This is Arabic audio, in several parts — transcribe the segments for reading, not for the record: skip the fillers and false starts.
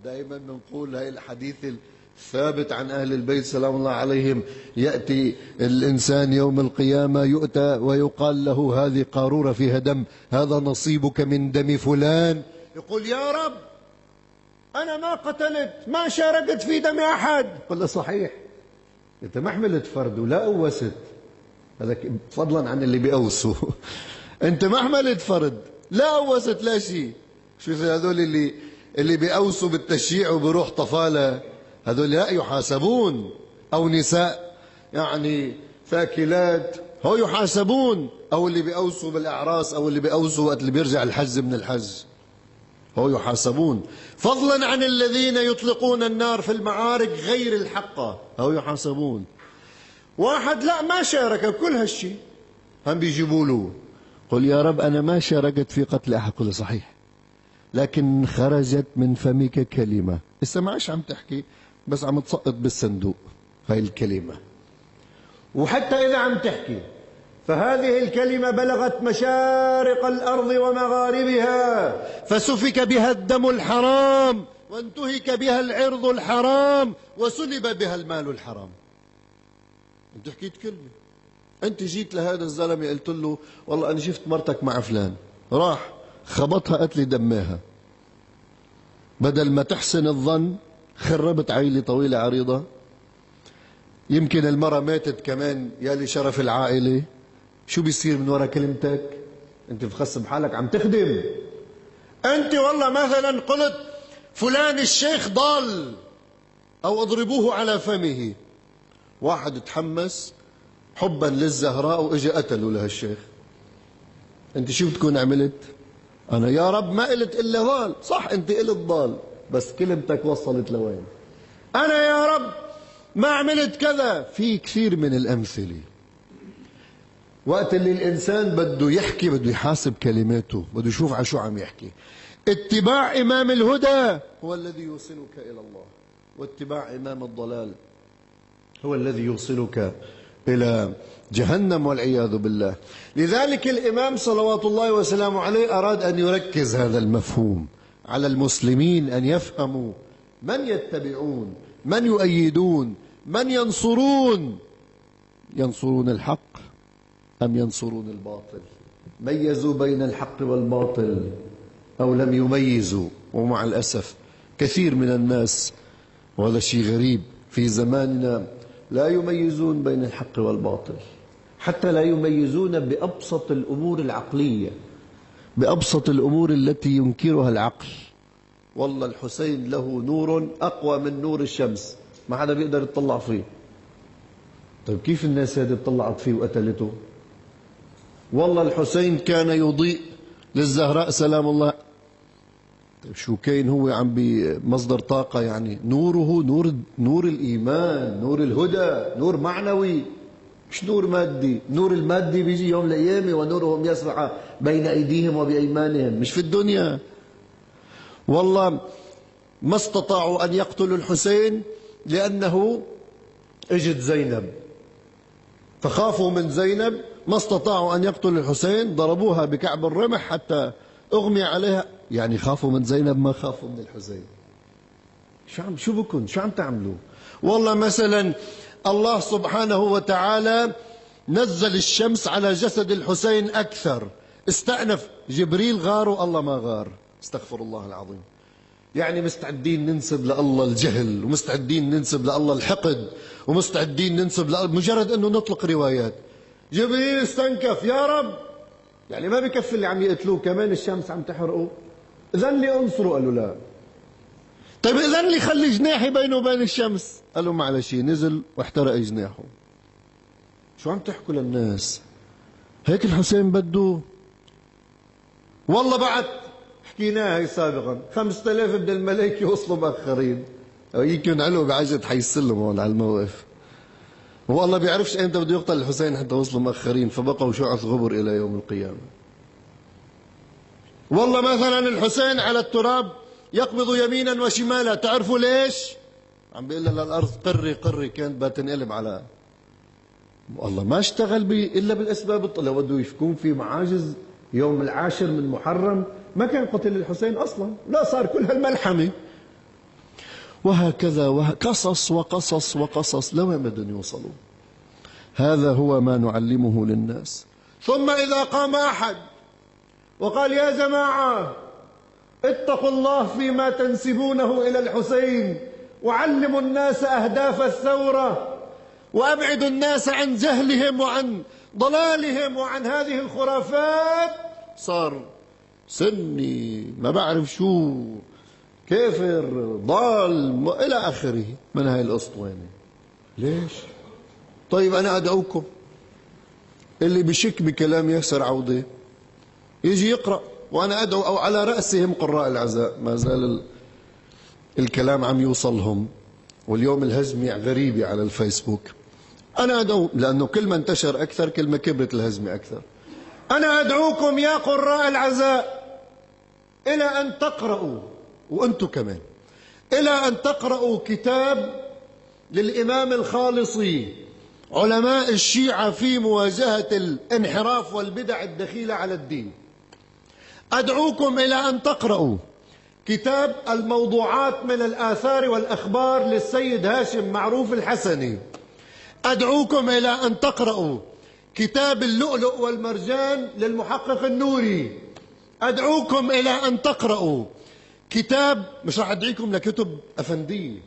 دائما بنقول هاي الحديث الثابت عن أهل البيت سلام الله عليهم، يأتي الإنسان يوم القيامة يؤتى ويقال له هذه قارورة فيها دم، هذا نصيبك من دم فلان. يقول يا رب أنا ما قتلت، ما شاركت في دم أحد. قل له صحيح، أنت ما حملت فرد ولا أوست، هذا فضلا عن اللي بيأوسوا. أنت ما حملت فرد لا أوست لا شيء. شو هذول اللي بيأوسوا بالتشييع وبروح طفالة، هذول لا يحاسبون، أو نساء يعني ثاكلات هو يحاسبون، أو اللي بيأوسوا بالأعراس، أو اللي بيأوسوا وقت اللي بيرجع الحج من الحج هو يحاسبون، فضلا عن الذين يطلقون النار في المعارك غير الحقة هو يحاسبون. واحد لا ما شارك كل هالشيء هم بيجيبوا له، قل يا رب أنا ما شاركت في قتل أحد. قل صحيح، لكن خرجت من فمك كلمة، لسه ما عادش عم تحكي بس عم تسقط بالصندوق هاي الكلمة، وحتى إذا عم تحكي فهذه الكلمة بلغت مشارق الأرض ومغاربها، فسفك بها الدم الحرام، وانتهك بها العرض الحرام، وسلب بها المال الحرام. انت حكيت كلمة، انت جيت لهذا الزلمة قلت له والله أنا شفت مرتك مع فلان، راح خبطها قتل دماها، بدل ما تحسن الظن خربت عائلة طويلة عريضة، يمكن المرأة ماتت كمان يا لشرف العائلة. شو بيصير من وراء كلمتك؟ انت بتخصب حالك عم تخدم. انت والله مثلا قلت فلان الشيخ ضال او اضربوه على فمه، واحد تحمس حبا للزهراء واجى قتلوا لهالشيخ، انت شو بتكون عملت؟ انا يا رب ما قلت الا ضال، صح انت قلت ضال بس كلمتك وصلت لوين؟ انا يا رب ما عملت كذا. في كثير من الامثله وقت اللي الانسان بده يحكي بده يحاسب كلماته، بده يشوف على شو عم يحكي. اتباع امام الهدى هو الذي يوصلك الى الله، واتباع امام الضلال هو الذي يوصلك الى جهنم والعياذ بالله. لذلك الامام صلوات الله وسلامه عليه اراد ان يركز هذا المفهوم على المسلمين، ان يفهموا من يتبعون، من يؤيدون، من ينصرون. ينصرون الحق أم ينصرون الباطل؟ ميزوا بين الحق والباطل أو لم يميزوا؟ ومع الأسف كثير من الناس، وهذا شيء غريب في زماننا، لا يميزون بين الحق والباطل، حتى لا يميزون بأبسط الأمور العقلية، بأبسط الأمور التي ينكرها العقل. والله الحسين له نور أقوى من نور الشمس، ما حدا بيقدر يطلع فيه. طيب كيف الناس هذه طلعت فيه وقتلته؟ والله الحسين كان يضيء للزهراء سلام الله. طيب شو كاين هو عم بمصدر طاقة، يعني نوره نور الإيمان، نور الهدى، نور معنوي، مش نور مادي. نور المادي بيجي يوم القيامة ونورهم يسعى بين أيديهم وبأيمانهم، مش في الدنيا. والله ما استطاعوا أن يقتلوا الحسين لأنه اجت زينب، فخافوا من زينب، ما استطاعوا أن يقتلوا الحسين، ضربوها بكعب الرمح حتى أغمي عليها. يعني خافوا من زينب ما خافوا من الحسين. شو بكون شو عم تعملوا؟ والله مثلا الله سبحانه وتعالى نزل الشمس على جسد الحسين أكثر، استأنف جبريل غار والله ما غار، استغفر الله العظيم. يعني مستعدين ننسب لله الجهل، ومستعدين ننسب لله الحقد، ومستعدين ننسب مجرد انه نطلق روايات. جبريل استنكف يا رب، يعني ما بكفي اللي عم يقتلوه كمان الشمس عم تحرقه، اذن لي انصروا. قالوا لا. طيب اذن لي خلي جناحي بينه وبين الشمس. قالوا معلش، نزل واحترق جناحه. شو عم تحكوا للناس؟ هيك الحسين بده؟ والله بعد حكيناها هي سابقا، 5000 من الملائكة وصلوا مأخرين، يمكن علوا بعجلة حي السلم هون على الموقف. والله بيعرفش ايمتى بده يقتل الحسين حتى وصلوا مأخرين، فبقوا شعث غبر إلى يوم القيامة. والله مثلا الحسين على التراب يقبض يمينا وشمالا، تعرفوا ليش؟ عم بيقول للأرض قري قري، كانت بتنقلب على والله ما اشتغل إلا بالأسباب. لو بده يكون في معاجز يوم 10 من محرم ما كان قتل الحسين أصلا، لا صار كل هالملحمة وهكذا قصص وقصص وقصص لوين بدهم يوصلوا. هذا هو ما نعلمه للناس. ثم إذا قام أحد وقال يا جماعة اتقوا الله فيما تنسبونه إلى الحسين، وعلموا الناس أهداف الثورة، وأبعدوا الناس عن جهلهم وعن ضلالهم وعن هذه الخرافات، صار سني ما بعرف شو، كافر ضال إلى آخره من هاي الأسطوانة. ليش؟ طيب أنا أدعوكم اللي بشك بكلام ياسر عوضة يجي يقرأ، وأنا أدعو أو على رأسهم قراء العزاء، ما زال الكلام عم يوصلهم، واليوم الهزمة غريبة على الفيسبوك. أنا أدعو، لأنه كل ما انتشر أكثر كل ما كبرت الهزمة أكثر. أنا أدعوكم يا قراء العزاء إلى أن تقرأوا، وأنتم كمان، إلى أن تقرأوا كتاب للإمام الخالصي علماء الشيعة في مواجهة الانحراف والبدع الدخيلة على الدين. أدعوكم إلى أن تقرأوا كتاب الموضوعات من الآثار والأخبار للسيد هاشم معروف الحسني. أدعوكم إلى أن تقرأوا كتاب اللؤلؤ والمرجان للمحقق النوري. أدعوكم إلى أن تقرأوا كتاب، مش راح أدعيكم لكتب أفندية،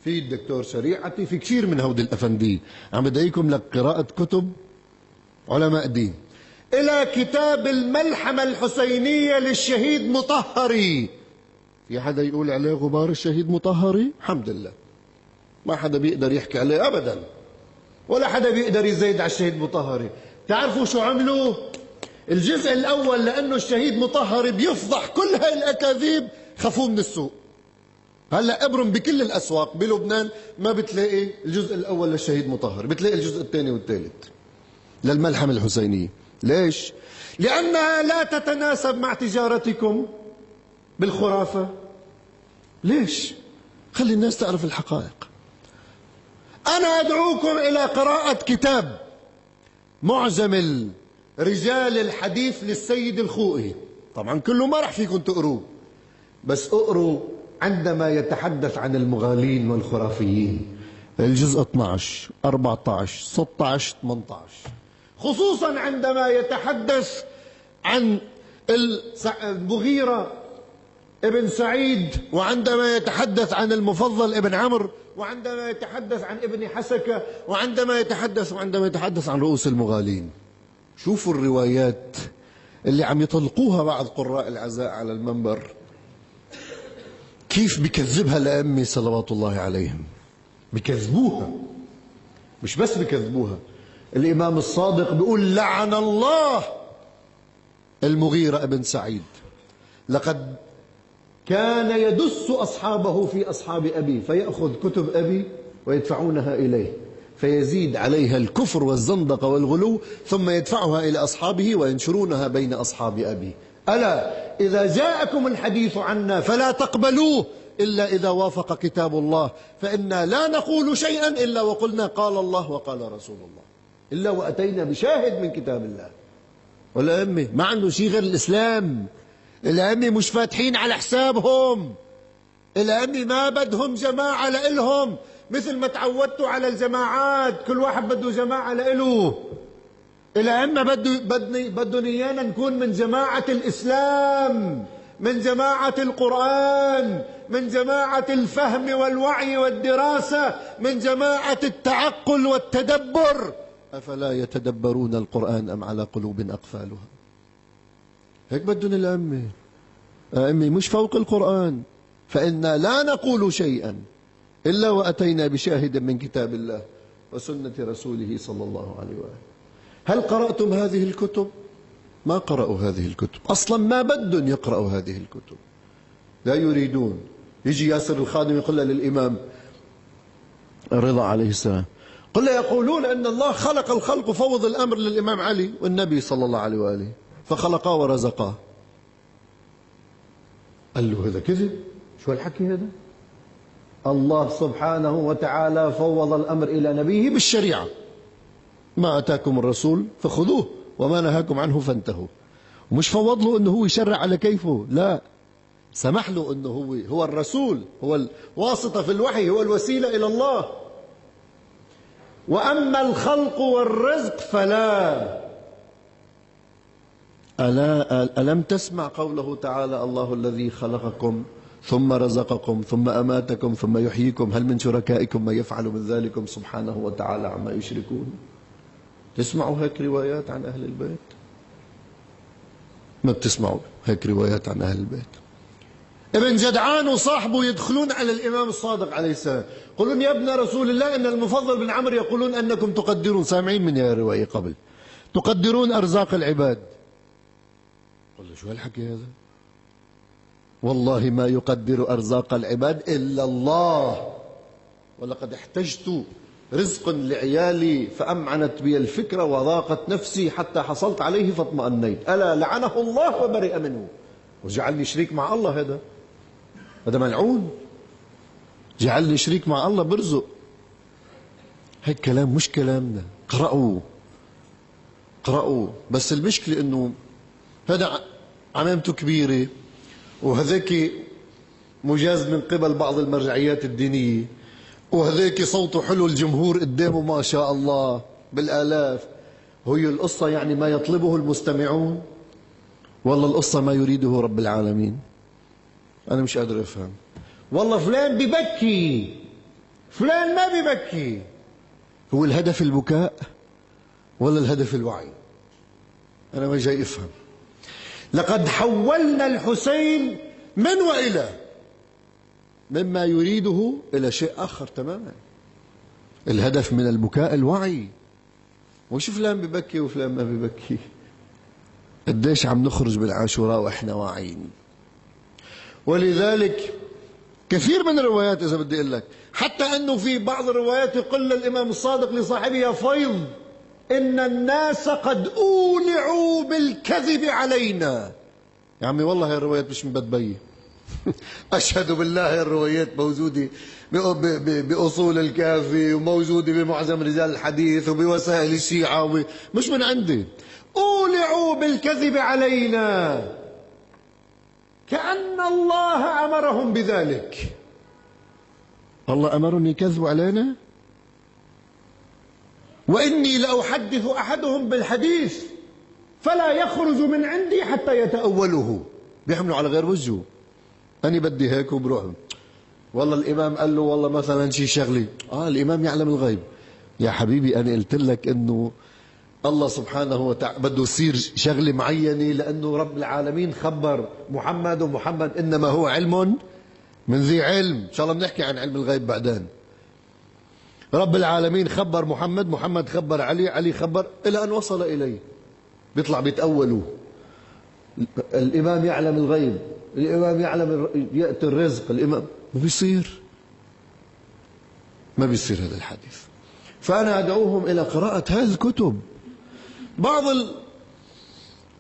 في الدكتور شريعتي، في كثير من هودي الأفندية، عم بدعيكم لقراءة كتب علماء دين، إلى كتاب الملحمة الحسينية للشهيد مطهري. في حدا يقول عليه غبار الشهيد مطهري؟ الحمد لله ما حدا بيقدر يحكي عليه أبدا، ولا حدا بيقدر يزيد على الشهيد مطهري. تعرفوا شو عملوا؟ الجزء الأول لأنه الشهيد مطهري بيفضح كل هاي الأكاذيب، خافوه من السوق. هلا ابرم بكل الأسواق بلبنان ما بتلاقي الجزء الأول للشهيد مطهري، بتلاقي الجزء الثاني والثالث للملحمة الحسينية. ليش؟ لأنها لا تتناسب مع تجارتكم بالخرافة. ليش؟ خلي الناس تعرف الحقائق. أنا أدعوكم إلى قراءة كتاب معجم رجال الحديث للسيد الخوئي. طبعا كله ما رح فيكم تقروه، بس اقروا عندما يتحدث عن المغالين والخرافيين، الجزء 12 14 16 18، خصوصا عندما يتحدث عن المغيرة ابن سعيد، وعندما يتحدث عن المفضل ابن عمرو، وعندما يتحدث عن ابن حسكة، وعندما يتحدث عن رؤوس المغالين. شوفوا الروايات اللي عم يطلقوها بعض قراء العزاء على المنبر، كيف بكذبها الأئمة صلوات الله عليهم. بكذبوها، مش بس بكذبوها، الإمام الصادق بيقول لعن الله المغيرة ابن سعيد، لقد كان يدس أصحابه في أصحاب أبي، فيأخذ كتب أبي ويدفعونها إليه، فيزيد عليها الكفر والزندقة والغلو، ثم يدفعها إلى أصحابه وينشرونها بين أصحاب أبي. ألا إذا جاءكم الحديث عنا فلا تقبلوه إلا إذا وافق كتاب الله، فإنا لا نقول شيئا إلا وقلنا قال الله وقال رسول الله، إلا وأتينا بشاهد من كتاب الله. والأئمة ما عنده شيء غير الإسلام. الأئمة مش فاتحين على حسابهم. الأئمة ما بدهم جماعة لإلهم، مثل ما تعودتوا على الجماعات، كل واحد بده جماعة لإله. الأئمة بدهم إيانا نكون من جماعة الإسلام، من جماعة القرآن، من جماعة الفهم والوعي والدراسة، من جماعة التعقل والتدبر. أفلا يتدبرون القرآن أم على قلوب أقفالها؟ هيك بدهم الأئمة. أئمة مش فوق القرآن، فإنا لا نقول شيئا إلا وأتينا بشاهد من كتاب الله وسنة رسوله صلى الله عليه وآله. هل قرأتم هذه الكتب؟ ما قرأوا هذه الكتب أصلا، ما بدهم يقرأوا هذه الكتب، لا يريدون. يجي ياسر الخادم يقول للإمام الرضا عليه السلام، قل يقولون أن الله خلق الخلق وفوض الأمر للإمام علي والنبي صلى الله عليه وآله فخلقاه ورزقاه. قال له هذا كذب، شو الحكي هذا؟ الله سبحانه وتعالى فوض الأمر إلى نبيه بالشريعة، ما أتاكم الرسول فخذوه وما نهاكم عنه فانتهوا. ومش فوض له أنه هو يشرع على كيفه، لا، سمح له أنه هو الرسول، هو الواسطة في الوحي، هو الوسيلة إلى الله. وأما الخلق والرزق فلا. ألم تسمع قوله تعالى: الله الذي خلقكم ثم رزقكم ثم أماتكم ثم يحييكم هل من شركائكم من يفعل من ذلكم سبحانه وتعالى عما يشركون. تسمعوا هيك روايات عن أهل البيت؟ ما بتسمعوا هيك روايات عن أهل البيت. ابن جدعان وصاحبه يدخلون على الإمام الصادق عليه السلام، يقولون: يا ابن رسول الله، إن المفضل بن عمرو يقولون أنكم تقدرون، سامعين من يا رواية قبل، تقدرون أرزاق العباد. قل له: شو هالحكي هذا؟ والله ما يقدر أرزاق العباد إلا الله، ولقد احتجت رزق لعيالي فأمعنت بي الفكرة وضاقت نفسي حتى حصلت عليه فاطمأنيت، ألا لعنه الله وبرئ منه. وجعلني شريك مع الله، هذا ملعون، جعلني شريك مع الله برزق. هيك كلام مش كلامنا. قرأوا. بس المشكلة انه هذا عمامته كبيرة وهذاك مجاز من قبل بعض المرجعيات الدينية، وهذاك صوته حلو، الجمهور قدامه ما شاء الله بالآلاف. هي القصة يعني ما يطلبه المستمعون، والله القصة ما يريده رب العالمين؟ أنا مش قادر أفهم. والله فلان ببكي، فلان ما ببكي. هو الهدف البكاء ولا الهدف الوعي؟ أنا ما جاي أفهم. لقد حولنا الحسين من وإلى، مما يريده إلى شيء آخر تماما. الهدف من البكاء الوعي، وش فلان ببكي وفلان ما ببكي. قديش عم نخرج بالعاشوراء وإحنا واعيين. ولذلك كثير من الروايات، إذا بدي أقول لك، حتى أنه في بعض الروايات يقول الإمام الصادق لصاحبه: يا فيض، إن الناس قد أولعوا بالكذب علينا. يا عمي والله هاي الروايات مش من بدبي. أشهد بالله الروايات موجودة بأصول الكافي، وموجودة بمعظم رجال الحديث وبوسائل الشيعة، مش من عندي. أولعوا بالكذب علينا كأن الله أمرهم بذلك. الله أمرني يكذبوا علينا؟ وإني لأحدث أحدهم بالحديث فلا يخرج من عندي حتى يتأوله. بيحملوا على غير وجهه. أنا بدي هيك وبروح. والله الإمام قال له والله مثلا شي شغلي، الإمام يعلم الغيب. يا حبيبي أنا قلت لك إنه الله سبحانه وتعالى بده يصير شغلة معينة، لأنه رب العالمين خبر محمد، ومحمد إنما هو علم من ذي علم. إن شاء الله بنحكي عن علم الغيب بعدين. رب العالمين خبر محمد، محمد خبر علي، علي خبر، إلى أن وصل إليه. بيطلع بيتأولوا. الإمام يعلم الغيب، الإمام يعلم يأتي الرزق، الإمام ما بيصير هذا الحديث. فأنا أدعوهم إلى قراءة هذه الكتب. بعض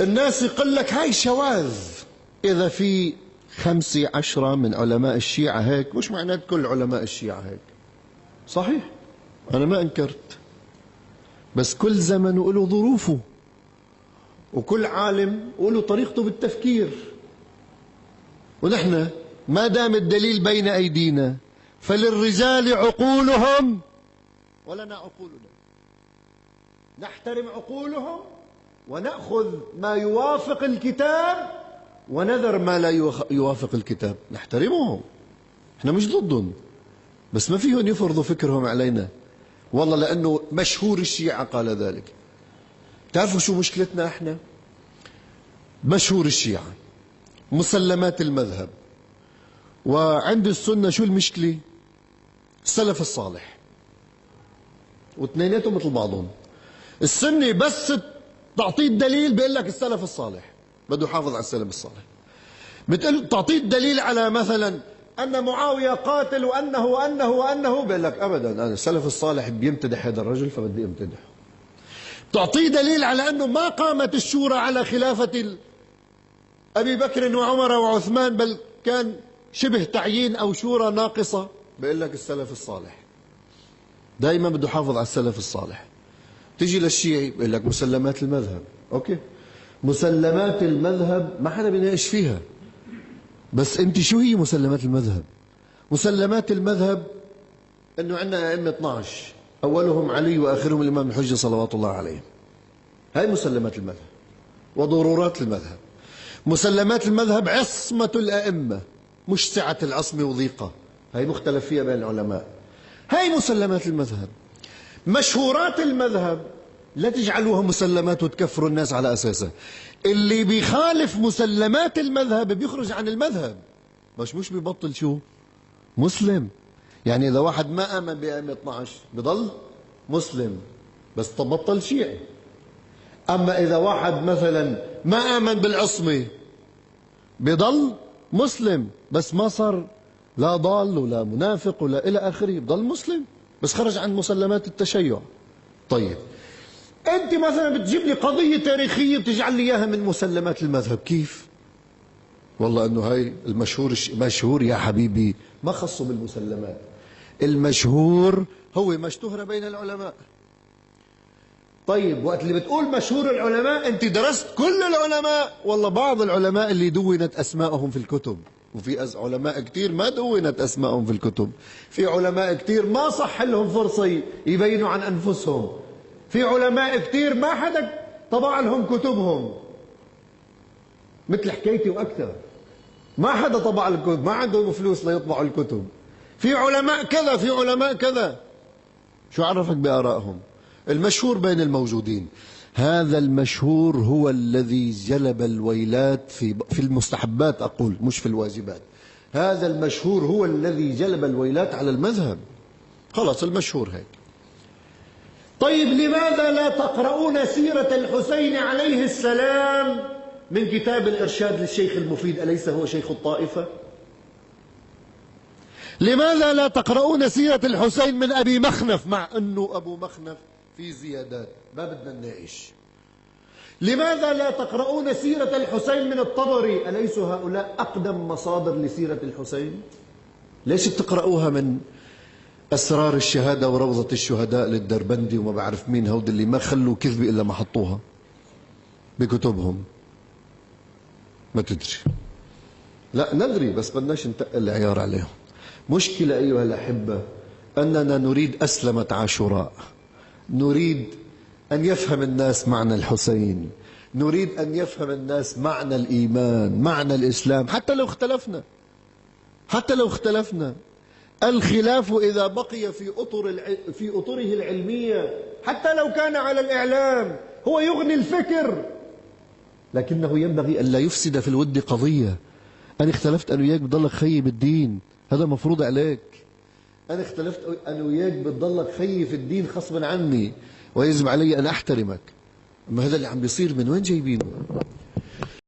الناس يقول لك هاي شواذ. إذا في 15 من علماء الشيعة هيك، مش معنات كل علماء الشيعة هيك. صحيح، أنا ما أنكرت، بس كل زمن وله ظروفه، وكل عالم وله طريقته بالتفكير. ونحن ما دام الدليل بين أيدينا فللرجال عقولهم ولنا عقولنا. نحترم عقولهم ونأخذ ما يوافق الكتاب ونذر ما لا يوافق الكتاب. نحترمهم، احنا مش ضدهم، بس ما فيهم يفرضوا فكرهم علينا. والله لأنه مشهور الشيعة قال ذلك. تعرفوا شو مشكلتنا احنا؟ مشهور الشيعة، مسلمات المذهب. وعند السنة شو المشكلة؟ السلف الصالح، واثنيناتهم مثل بعضهم. السني بس تعطيه الدليل بيقول لك السلف الصالح، بده يحافظ على السلف الصالح. بتقول تعطيه الدليل على مثلا أن معاوية قاتل وأنه بيقول لك أبدا، أنا السلف الصالح بيمتدح هذا الرجل فبدي أمتدحه. تعطيه دليل على أنه ما قامت الشورى على خلافة أبي بكر وعمر وعثمان، بل كان شبه تعيين أو شورى ناقصة، بيقول لك السلف الصالح. دائما بده يحافظ على السلف الصالح. تيجي للشيعي بيقول لك مسلمات المذهب. أوكي، مسلمات المذهب ما حدا بيناقش فيها. بس أنت شو هي مسلمات المذهب؟ مسلمات المذهب أنه عندنا أئمة 12 أولهم علي وآخرهم الإمام الحجة صلوات الله عليه. هاي مسلمات المذهب وضرورات المذهب. مسلمات المذهب عصمة الأئمة، مش سعة العصمة وضيقة، هاي مختلف فيها بين العلماء. هاي مسلمات المذهب. مشهورات المذهب لا تجعلوها مسلمات وتكفروا الناس على أساسها. اللي بيخالف مسلمات المذهب بيخرج عن المذهب، مش بيبطل شو؟ مسلم. يعني إذا واحد ما آمن بأئمة 12 بضل مسلم بس تبطل شيعي. أما إذا واحد مثلا ما آمن بالعصمة بضل مسلم بس ما صار لا ضال ولا منافق ولا إلى آخره، بضل مسلم بس خرج عن مسلمات التشيع. طيب أنت مثلا بتجيب لي قضية تاريخية بتجعل لي إياها من مسلمات المذهب، كيف؟ والله أنه هاي مشهور يا حبيبي، ما خصه بالمسلمات. المشهور هو ما اشتهر بين العلماء. طيب وقت اللي بتقول مشهور العلماء أنت درست كل العلماء؟ والله بعض العلماء اللي دونت أسماءهم في الكتب، وفي علماء كتير ما دونت أسماءهم في الكتب. في علماء كتير ما صح لهم فرصة يبينوا عن أنفسهم. في علماء كتير ما حدا طبع لهم كتبهم، مثل حكايتي وأكثر، ما حدا طبع الكتب، ما عندهم فلوس ليطبعوا الكتب. في علماء كذا، في علماء كذا، شو عرفك بآرائهم؟ المشهور بين الموجودين. هذا المشهور هو الذي جلب الويلات في المستحبات، أقول مش في الواجبات. هذا المشهور هو الذي جلب الويلات على المذهب. خلاص المشهور هيك. طيب لماذا لا تقرؤون سيرة الحسين عليه السلام من كتاب الإرشاد للشيخ المفيد؟ أليس هو شيخ الطائفة؟ لماذا لا تقرؤون سيرة الحسين من أبي مخنف، مع أنه أبو مخنف في زيادات ما بدنا نناقش؟ لماذا لا تقرؤون سيرة الحسين من الطبري؟ أليس هؤلاء أقدم مصادر لسيرة الحسين؟ ليش بتقرؤوها من أسرار الشهادة وروضة الشهداء للدربندي وما بعرف مين، هود اللي ما خلوا كذبة إلا ما حطوها بكتبهم؟ ما تدري. لا ندري بس بدناش نتقل العيار عليهم. مشكلة أيها الأحبة أننا نريد أسلمة عاشوراء، نريد أن يفهم الناس معنى الحسين، نريد أن يفهم الناس معنى الإيمان، معنى الإسلام، حتى لو اختلفنا، حتى لو اختلفنا. الخلاف إذا بقي في أطره العلمية حتى لو كان على الإعلام هو يغني الفكر، لكنه ينبغي أن لا يفسد في الود قضية. أنا اختلفت أنا وياك بضلك خيي بالدين، هذا مفروض عليك. أنا اختلفت أنا وياك بتضلك خيي في الدين غصبا عني، ويجب علي أن أحترمك. أما هذا اللي عم بيصير من وين جايبينه؟